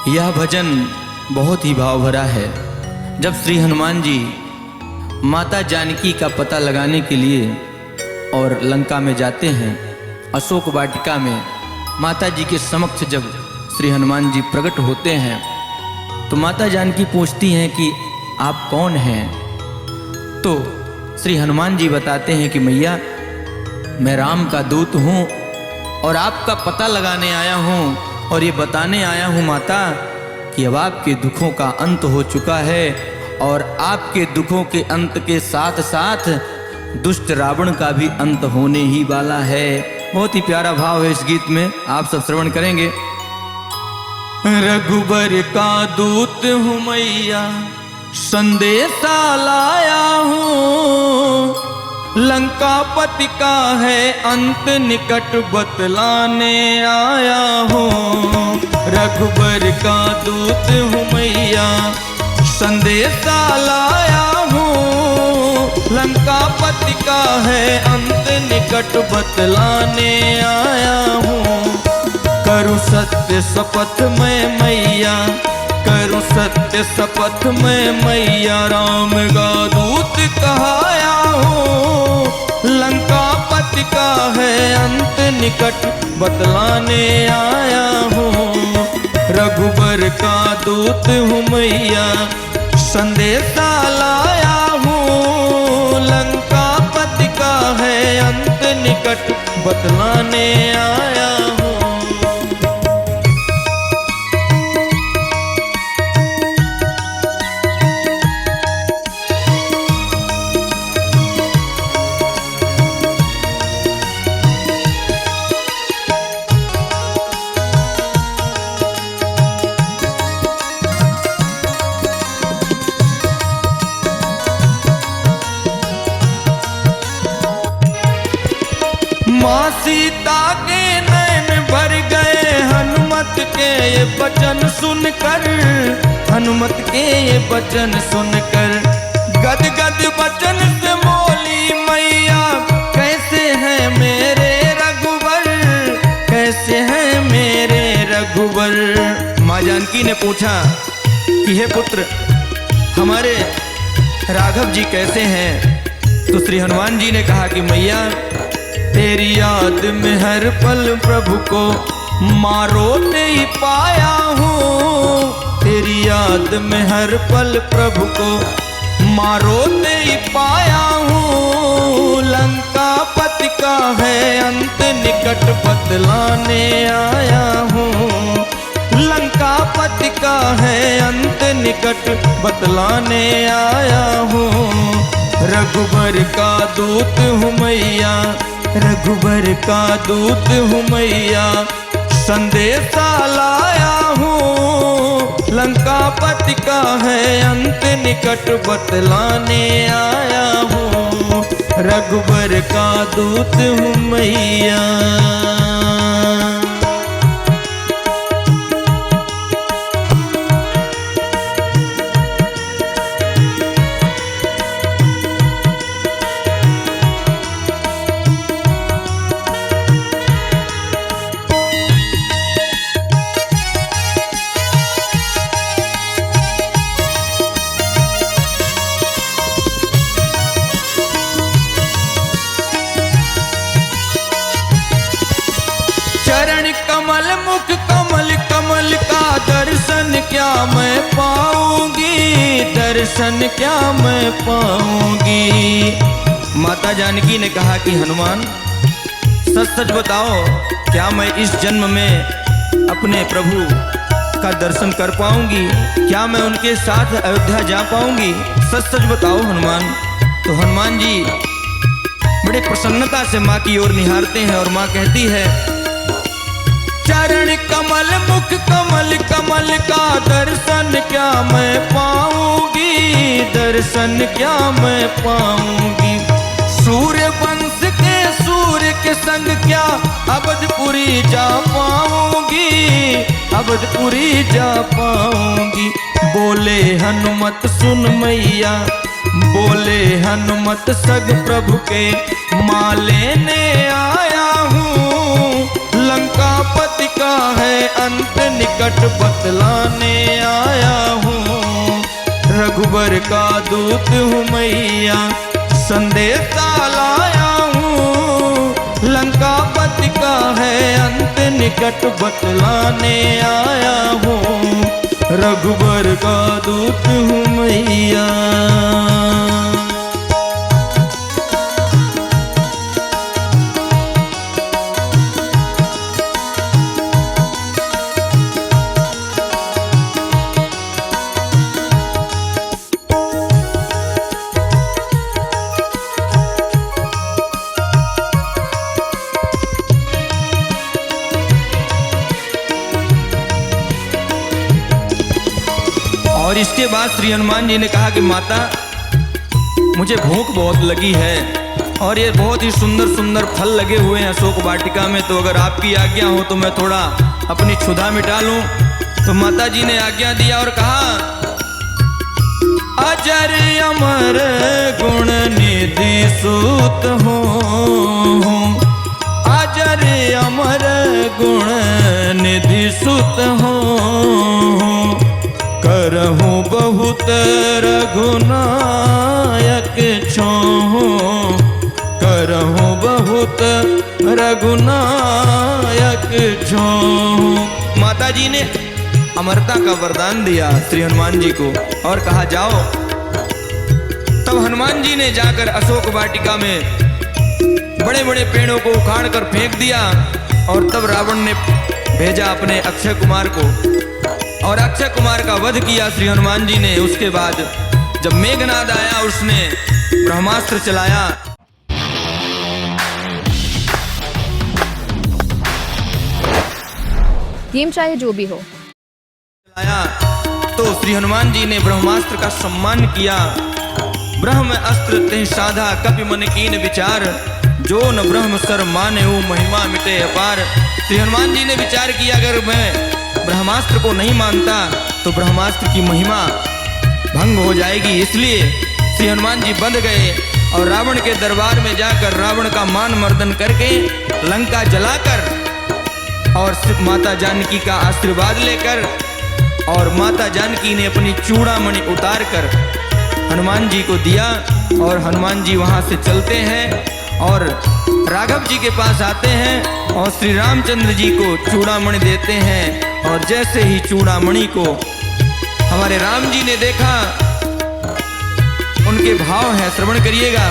यह भजन बहुत ही भाव भरा है। जब श्री हनुमान जी माता जानकी का पता लगाने के लिए और लंका में जाते हैं, अशोक वाटिका में माता जी के समक्ष जब श्री हनुमान जी प्रकट होते हैं तो माता जानकी पूछती हैं कि आप कौन हैं। तो श्री हनुमान जी बताते हैं कि मैया मैं राम का दूत हूँ और आपका पता लगाने आया हूँ और ये बताने आया हूँ माता कि अब आपके दुखों का अंत हो चुका है और आपके दुखों के अंत के साथ साथ दुष्ट रावण का भी अंत होने ही वाला है। बहुत ही प्यारा भाव है इस गीत में, आप सब श्रवण करेंगे। रघुबर का दूत हूँ मैया, संदेशा लाया हूँ, लंकापति का है अंत निकट बतलाने आया हूँ। रघुबर का दूत हूँ मैया, संदेशा लाया हूँ, लंकापति का है अंत निकट बतलाने आया हूँ। करूँ सत्य शपथ मैं मैया, करूँ सत्य शपथ मैं मैया, राम का दूत कहाया हूँ, लंकापति का है अंत निकट बतलाने आया हूँ। रघुबर का दूत हूँ मैया, संदेशा लाया हूँ, लंकापति का है अंत निकट बतलाने आया हूँ। माँ सीता के नैन भर गए हनुमत के ये वचन सुनकर, हनुमत के ये वचन सुनकर। गद गद वचन से बोली मैया, कैसे हैं मेरे रघुवर, कैसे हैं मेरे रघुवर। माँ जानकी ने पूछा कि हे पुत्र हमारे राघव जी कैसे हैं। तो श्री हनुमान जी ने कहा कि मैया तेरी याद में हर पल प्रभु को मारोते ही पाया हूँ, तेरी याद में हर पल प्रभु को मारोते ही पाया हूँ। लंकापति का है अंत निकट बतलाने आया हूँ, लंकापति का है अंत निकट बतलाने आया हूँ। रघुबर का दूत हूँ मैया, रघुबर का दूत हूँ मैया, संदेशा लाया हूँ, लंकापति का है अंत निकट बतलाने आया हूँ। रघुबर का दूत हूँ मैया। चरण कमल मुख कमल, कमल का दर्शन क्या मैं पाऊंगी, दर्शन क्या मैं पाऊंगी। माता जानकी ने कहा कि हनुमान सच सच बताओ, क्या मैं इस जन्म में अपने प्रभु का दर्शन कर पाऊंगी, क्या मैं उनके साथ अयोध्या जा पाऊंगी, सच सच बताओ हनुमान। तो हनुमान जी बड़े प्रसन्नता से माँ की ओर निहारते हैं और माँ कहती है चरण कमल मुख कमल, कमल का दर्शन क्या मैं पाऊंगी, दर्शन क्या मैं पाऊंगी। सूर्य वंश के सूर्य के संग क्या अवधपुरी जा पाऊंगी, अवधपुरी जा पाऊंगी। बोले हनुमत सुन मैया, बोले हनुमत सग प्रभु के माँ लेने आया हूँ, लंकापति का है अंत निकट बतलाने आया हूँ। रघुबर का दूत हूँ मैया संदेशा लाया हूँ। लंकापति का है अंत निकट बतलाने आया हूँ। रघुबर का दूत हूँ मैया। और इसके बाद श्री हनुमान जी ने कहा कि माता, मुझे भूख बहुत लगी है और ये बहुत ही सुंदर सुंदर फल लगे हुए हैं अशोक वाटिका में, तो अगर आपकी आज्ञा हो तो मैं थोड़ा अपनी क्षुधा मिटा लूं। तो माता जी ने आज्ञा दिया और कहा, अजर अमर गुण निधि सूत हो, अजर अमर गुण निधि सूत हो। करहूँ बहुत रघुनायक छोहूँ, करहूँ बहुत रघुनायक छोहूँ। माता जी ने अमरता का वरदान दिया श्री हनुमान जी को और कहा जाओ। तब हनुमान जी ने जाकर अशोक वाटिका में बड़े बड़े पेड़ों को उखाड़ कर फेंक दिया और तब रावण ने भेजा अपने अक्षय कुमार को और अक्षय कुमार का वध किया श्री हनुमान जी ने। उसके बाद जब मेघनाद आया उसने ब्रह्मास्त्र चलाया। गेम चाहे जो भी हो तो श्री हनुमान जी ने ब्रह्मास्त्र का सम्मान किया। ब्रह्म अस्त्र ते साधा कपि मन कीन विचार, जो न ब्रह्म सर माने वो महिमा मिटे अपार। श्री हनुमान जी ने विचार किया, अगर मैं ब्रह्मास्त्र को नहीं मानता तो ब्रह्मास्त्र की महिमा भंग हो जाएगी। इसलिए श्री हनुमान जी बंध गए और रावण के दरबार में जाकर रावण का मान मर्दन करके लंका जलाकर और माता जानकी का आशीर्वाद लेकर और माता जानकी ने अपनी चूड़ामणि उतार कर हनुमान जी को दिया और हनुमान जी वहां से चलते हैं और राघव जी के पास आते हैं और श्री रामचंद्र जी को चूड़ामणि देते हैं। और जैसे ही चूड़ामणि को हमारे राम जी ने देखा, उनके भाव हैं, श्रवण करिएगा।